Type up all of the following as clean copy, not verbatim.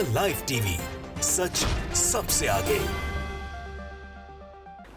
The live TV, सच सबसे आगे।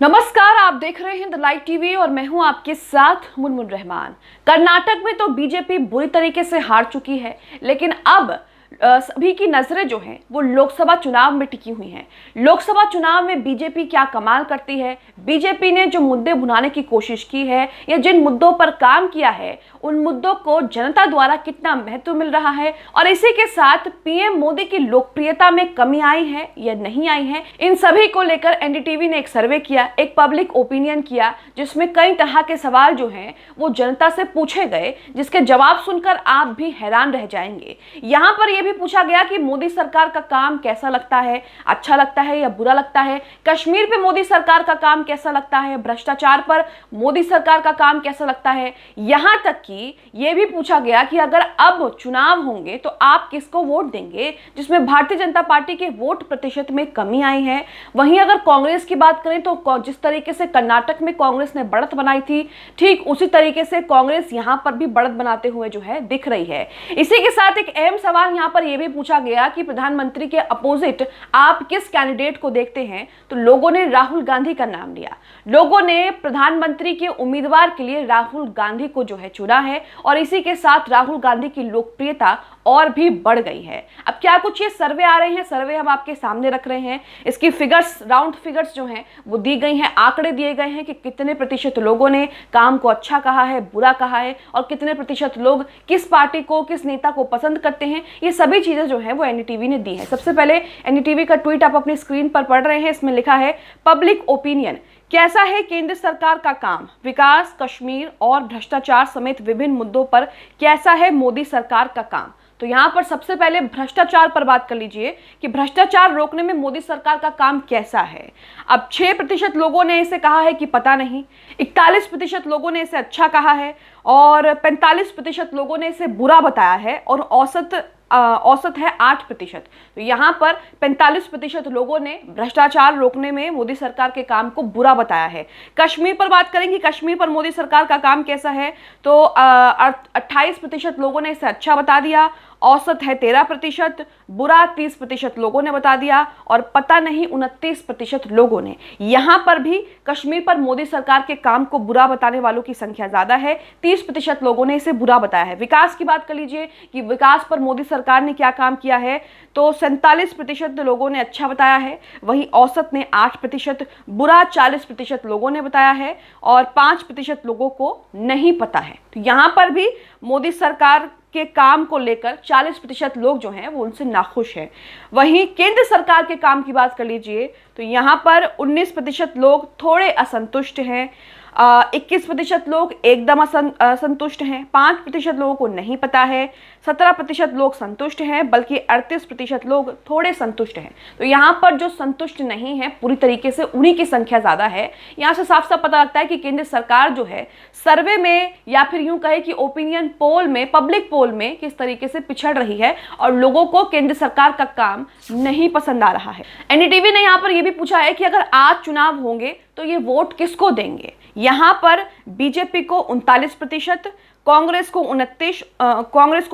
नमस्कार, आप देख रहे हैं द लाइव टीवी और मैं हूं आपके साथ मुनमुन रहमान। कर्नाटक में तो बीजेपी बुरी तरीके से हार चुकी है, लेकिन अब सभी की नजरें जो हैं वो लोकसभा चुनाव में टिकी हुई हैं। लोकसभा चुनाव में बीजेपी क्या कमाल करती है, बीजेपी ने जो मुद्दे भुनाने की कोशिश की है या जिन मुद्दों पर काम किया है, उन मुद्दों को जनता द्वारा कितना महत्व मिल रहा है और इसी के साथ पीएम मोदी की लोकप्रियता में कमी आई है या नहीं आई है, इन सभी को लेकर एनडीटीवी ने एक सर्वे किया, एक पब्लिक ओपिनियन किया, जिसमें कई तरह के सवाल जो हैं वो जनता से पूछे गए, जिसके जवाब सुनकर आप भी हैरान रह जाएंगे। यहाँ पर यह भी पूछा गया कि मोदी सरकार का काम कैसा लगता है, अच्छा लगता है या बुरा लगता है। कश्मीर पे मोदी सरकार का काम कैसा लगता है, भ्रष्टाचार पर मोदी सरकार का काम कैसा लगता है। यहां तक कि यह भी पूछा गया कि अगर अब चुनाव होंगे तो आप किसको वोट देंगे, जिसमें भारतीय जनता पार्टी के वोट प्रतिशत में कमी आई है। वहीं अगर कांग्रेस की बात करें तो जिस तरीके से कर्नाटक में कांग्रेस ने बढ़त बनाई थी, ठीक उसी तरीके से कांग्रेस यहां पर भी बढ़त बनाते हुए जो है दिख रही है। इसी के साथ एक अहम सवाल यहां पर यह भी पूछा गया कि प्रधानमंत्री के अपोजिट आप किस कैंडिडेट को देखते हैं, तो लोगों ने राहुल गांधी का नाम लिया। लोगों ने प्रधानमंत्री के उम्मीदवार के लिए राहुल गांधी को जो है चुना है और इसी के साथ राहुल गांधी की लोकप्रियता और भी बढ़ गई है। अब क्या कुछ ये सर्वे आ रहे हैं, सर्वे हम आपके सामने रख रहे हैं। इसकी फिगर्स, राउंड फिगर्स जो हैं वो दी गई हैं, आंकड़े दिए गए हैं कि कितने प्रतिशत लोगों ने काम को अच्छा कहा है, बुरा कहा है और कितने प्रतिशत लोग किस पार्टी को, किस नेता को पसंद करते हैं। ये सभी चीजें जो है वो एनडीटीवी ने दी है। सबसे पहले एनडीटीवी का ट्वीट आप अपनी स्क्रीन पर पढ़ रहे हैं। इसमें लिखा है, पब्लिक ओपिनियन, कैसा है केंद्र सरकार का काम, विकास, कश्मीर और भ्रष्टाचार समेत विभिन्न मुद्दों पर कैसा है मोदी सरकार का काम। तो यहां पर सबसे पहले भ्रष्टाचार पर बात कर लीजिए कि भ्रष्टाचार रोकने में मोदी सरकार का काम कैसा है। अब 6% लोगों ने इसे कहा है कि पता नहीं, 41% लोगों ने इसे अच्छा कहा है और 45% लोगों ने इसे बुरा बताया है और औसत है 8%। तो यहाँ पर 45% लोगों ने भ्रष्टाचार रोकने में मोदी सरकार के काम को बुरा बताया है। कश्मीर पर बात करेंगे, कश्मीर पर मोदी सरकार का काम कैसा है, तो 28% लोगों ने इसे अच्छा बता दिया, औसत है 13%, बुरा 30% लोगों ने बता दिया और पता नहीं 29% लोगों ने। यहाँ पर भी कश्मीर पर मोदी सरकार के काम को बुरा बताने वालों की संख्या ज्यादा है, 30% लोगों ने इसे बुरा बताया है। विकास की बात कर लीजिए कि विकास पर मोदी सरकार ने क्या काम किया है, तो 47% लोगों ने अच्छा बताया है, वहीं औसत ने 8%, बुरा 40% लोगों ने बताया है और 5% लोगों को नहीं पता है। तो यहाँ पर भी मोदी सरकार के काम को लेकर 40% लोग जो हैं वो उनसे नाखुश हैं। वहीं केंद्र सरकार के काम की बात कर लीजिए तो यहाँ पर 19% लोग थोड़े असंतुष्ट हैं, 21% लोग एकदम असंतुष्ट हैं, 5% लोगों को नहीं पता है, 17% लोग संतुष्ट हैं, बल्कि 38% लोग थोड़े संतुष्ट हैं। तो यहाँ पर जो संतुष्ट नहीं है पूरी तरीके से उन्हीं की संख्या ज़्यादा है। यहाँ से साफ साफ पता लगता है कि केंद्र सरकार जो है सर्वे में या फिर यूं कहे कि ओपिनियन पोल में, पब्लिक पोल में किस तरीके से पिछड़ रही है और लोगों को केंद्र सरकार का काम नहीं पसंद आ रहा है। एनडीटीवी ने यहाँ पर यह भी पूछा है कि अगर आज चुनाव होंगे तो ये वोट किसको देंगे। यहाँ पर बीजेपी को 39%, कांग्रेस को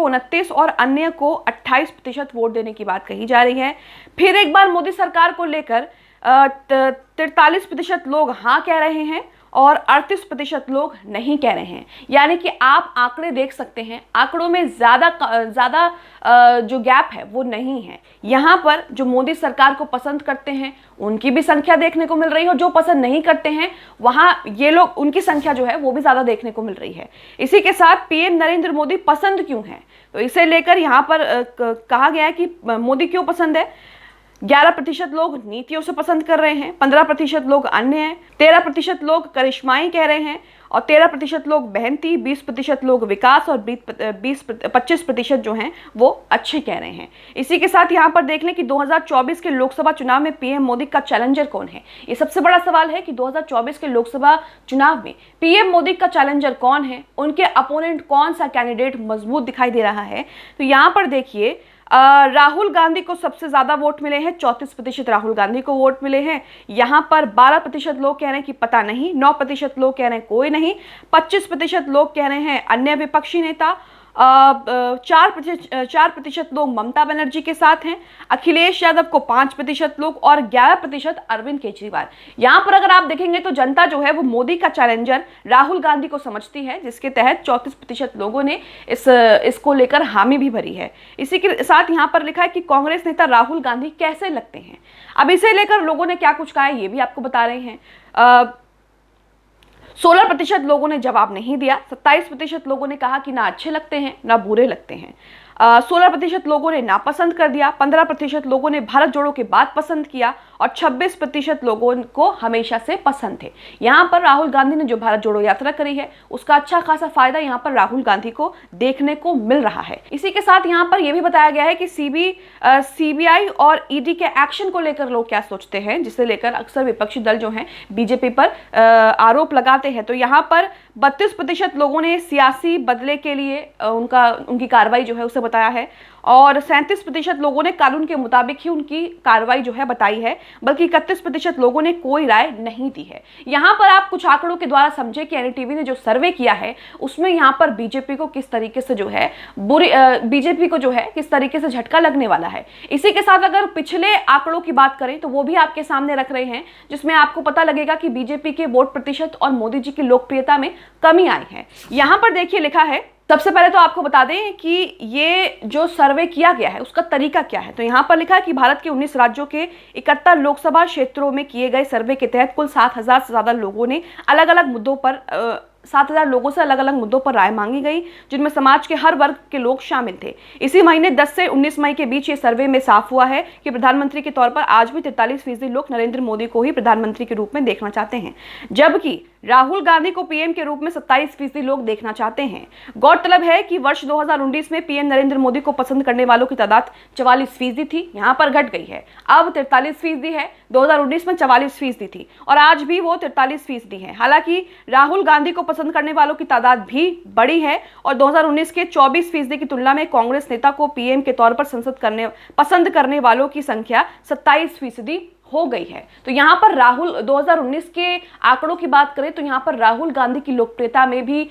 29 और अन्य को 28% वोट देने की बात कही जा रही है। फिर एक बार मोदी सरकार को लेकर 43% लोग हाँ कह रहे हैं और 38% लोग नहीं कह रहे हैं। यानी कि आप आंकड़े देख सकते हैं, आंकड़ों में ज़्यादा जो गैप है वो नहीं है। यहाँ पर जो मोदी सरकार को पसंद करते हैं उनकी भी संख्या देखने को मिल रही है और जो पसंद नहीं करते हैं वहाँ ये लोग, उनकी संख्या जो है वो भी ज़्यादा देखने को मिल रही है। इसी के साथ पीएम नरेंद्र मोदी पसंद क्यों है, तो इसे लेकर यहाँ पर कहा गया है कि मोदी क्यों पसंद है। 11% लोग नीतियों से पसंद कर रहे हैं, 15% लोग अन्य हैं, 13% लोग करिश्माई कह रहे हैं और 13% लोग मेहनती, 20% लोग विकास और 25% जो हैं वो अच्छे कह रहे हैं। इसी के साथ यहाँ पर देख लें कि 2024 के लोकसभा चुनाव में पीएम मोदी का चैलेंजर कौन है। ये सबसे बड़ा सवाल है कि 2024 के लोकसभा चुनाव में पीएम मोदी का चैलेंजर कौन है, उनके अपोनेंट कौन सा कैंडिडेट मजबूत दिखाई दे रहा है। तो यहाँ पर देखिए राहुल गांधी को सबसे ज्यादा वोट मिले हैं, 34% राहुल गांधी को वोट मिले हैं। यहाँ पर 12% लोग कह रहे हैं कि पता नहीं, 9% लोग कह रहे हैं कोई नहीं, 25% लोग कह रहे हैं अन्य विपक्षी नेता 4% लोग ममता बनर्जी के साथ हैं, अखिलेश यादव को 5% लोग और 11% अरविंद केजरीवाल। यहां पर अगर आप देखेंगे तो जनता जो है वो मोदी का चैलेंजर राहुल गांधी को समझती है, जिसके तहत 34% लोगों ने इसको लेकर हामी भी भरी है। इसी के साथ यहां पर लिखा है कि कांग्रेस नेता राहुल गांधी कैसे लगते हैं। अब इसे लेकर लोगों ने क्या कुछ कहा है ये भी आपको बता रहे हैं। 16% लोगों ने जवाब नहीं दिया, 27% लोगों ने कहा कि ना अच्छे लगते हैं ना बुरे लगते हैं, 16% लोगों ने नापसंद कर दिया, 15% लोगों ने भारत जोड़ो के बाद पसंद किया और 26% लोगों को हमेशा से पसंद थे। यहाँ पर राहुल गांधी ने जो भारत जोड़ो यात्रा करी है उसका अच्छा खासा फायदा यहाँ पर राहुल गांधी को देखने को मिल रहा है। इसी के साथ यहाँ पर यह भी बताया गया है कि सीबीआई और ईडी के एक्शन को लेकर लोग क्या सोचते हैं, जिसे लेकर अक्सर विपक्षी दल जो हैं बीजेपी पर आरोप लगाते हैं। तो यहाँ पर 32% लोगों ने सियासी बदले के लिए उनकी कार्रवाई जो है उसे बताया है और 37% लोगों ने कानून के मुताबिक ही उनकी कार्रवाई जो है बताई है, बल्कि 31% लोगों ने कोई राय नहीं दी है। यहाँ पर आप कुछ आंकड़ों के द्वारा समझे कि एनडीटीवी ने जो सर्वे किया है उसमें यहाँ पर बीजेपी को किस तरीके से जो है किस तरीके से झटका लगने वाला है। इसी के साथ अगर पिछले आंकड़ों की बात करें तो वो भी आपके सामने रख रहे हैं, जिसमें आपको पता लगेगा कि बीजेपी के वोट प्रतिशत और मोदी जी की लोकप्रियता में कमी आई है। यहाँ पर देखिए लिखा है, सबसे पहले तो आपको बता दें कि ये जो सर्वे किया गया है उसका तरीका क्या है। तो यहाँ पर लिखा है कि भारत के 19 राज्यों के 71 लोकसभा क्षेत्रों में किए गए सर्वे के तहत कुल 7,000 से ज्यादा लोगों ने 7,000 लोगों से अलग अलग मुद्दों पर राय मांगी गई, जिनमें समाज के हर वर्ग के लोग शामिल थे। इसी महीने 10 से 19 मई के बीच ये सर्वे में साफ हुआ है कि प्रधानमंत्री के तौर पर आज भी 43% लोग नरेंद्र मोदी को ही प्रधानमंत्री के रूप में देखना चाहते हैं, जबकि राहुल गांधी को पीएम के रूप में 27% लोग देखना चाहते हैं। गौरतलब है कि वर्ष 2019 में पीएम नरेंद्र मोदी को पसंद करने वालों की तादाद 44% थी, यहाँ पर घट गई है, अब 43% है। 2019 में 44% थी और आज भी वो 43% है। हालांकि राहुल गांधी को पसंद करने वालों की तादाद भी बड़ी है और 2019 के 24% की तुलना में कांग्रेस नेता को पीएम के तौर पर पसंद करने वालों की संख्या 27% हो गई है। तो यहाँ पर 2019 के आंकड़ों की बात करें तो यहाँ पर राहुल गांधी की लोकप्रियता में भी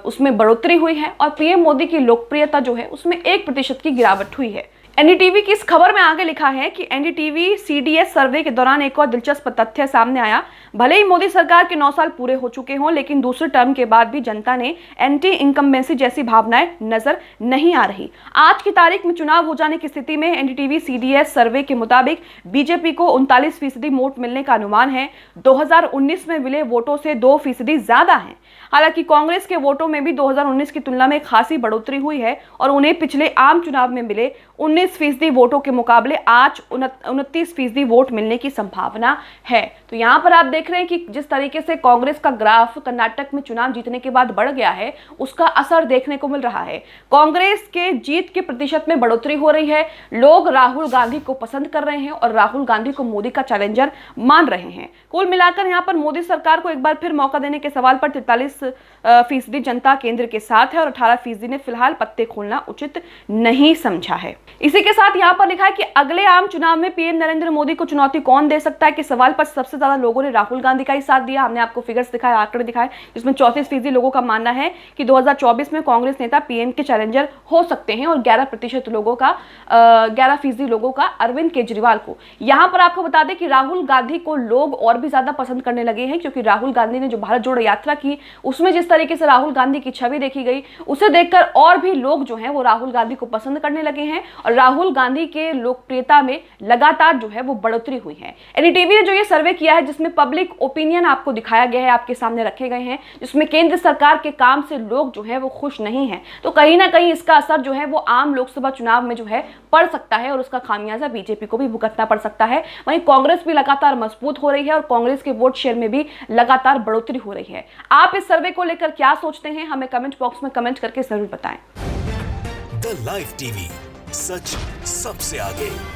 उसमें बढ़ोतरी हुई है और पीएम मोदी की लोकप्रियता जो है उसमें 1% की गिरावट हुई है। एनडीटीवी की इस खबर में आगे लिखा है कि एनडीटीवी सीडीएस सर्वे के दौरान एक और दिलचस्प तथ्य सामने आया। भले ही मोदी सरकार के 9 साल पूरे हो चुके हों, लेकिन दूसरे टर्म के बाद भी जनता ने एंटी इनकम्बेंसी जैसी भावनाएं नजर नहीं आ रही। आज की तारीख में चुनाव हो जाने की स्थिति में एनडीटीवी सीडीएस सर्वे के मुताबिक बीजेपी को 39% वोट मिलने का अनुमान है। 2019 में मिले वोटों से 2% ज्यादा है। हालांकि कांग्रेस के वोटों में भी 2019 की तुलना में खासी बढ़ोतरी हुई है और उन्हें पिछले आम चुनाव में मिले 19% वोटों के मुकाबले आज 29% वोट मिलने की संभावना है। तो यहाँ पर आप देख रहे हैं कि जिस तरीके से कांग्रेस का ग्राफ कर्नाटक में चुनाव जीतने के बाद बढ़ गया है, उसका असर देखने को मिल रहा है। कांग्रेस के जीत के प्रतिशत में बढ़ोतरी हो रही है। लोग राहुल गांधी को पसंद कर रहे हैं और राहुल गांधी को मोदी का चैलेंजर मान रहे हैं। कुल मिलाकर यहाँ पर मोदी सरकार को एक बार फिर मौका देने के सवाल पर 43% जनता केंद्र के साथ है और 18% ने फिलहाल पत्ते खोलना उचित नहीं समझा है। इसी के साथ यहाँ पर लिखा है कि अगले आम चुनाव में पीएम नरेंद्र मोदी को चुनौती कौन दे सकता है के सवाल पर सबसे ज्यादा लोगों ने राहुल गांधी का ही साथ दिया। हमने आपको फिगर्स दिखाए, आंकड़े दिखाए, जिसमें 34% लोगों का मानना है कि 2024 में कांग्रेस नेता पीएम के चैलेंजर हो सकते हैं और 11% लोगों का अरविंद केजरीवाल को। यहाँ पर आपको बता दें कि राहुल गांधी को लोग और भी ज्यादा पसंद करने लगे हैं, क्योंकि राहुल गांधी ने जो भारत जोड़ो यात्रा की उसमें जिस तरीके से राहुल गांधी की छवि देखी गई, उसे देखकर और भी लोग जो हैं वो राहुल गांधी को पसंद करने लगे हैं और राहुल गांधी के लोकप्रियता में लगातार जो है वो बढ़ोतरी हुई है। एनडीटीवी ने जो ये सर्वे किया है, जिसमें पब्लिक ओपिनियन आपको दिखाया गया है, आपके सामने रखे गए हैं, जिसमें केंद्र सरकार के काम से लोग जो है वो खुश नहीं है, तो कहीं ना कहीं इसका असर जो है वो आम लोकसभा चुनाव में जो है पड़ सकता है और उसका खामियाजा बीजेपी को भी भुगतना पड़ सकता है। वहीं कांग्रेस भी लगातार मजबूत हो रही है और कांग्रेस के वोट शेयर में भी लगातार बढ़ोतरी हो रही है। आप इस सर्वे को लेकर क्या सोचते हैं, हमें कमेंट बॉक्स में कमेंट करके जरूर बताएं। द लाइव टीवी, सच सबसे आगे।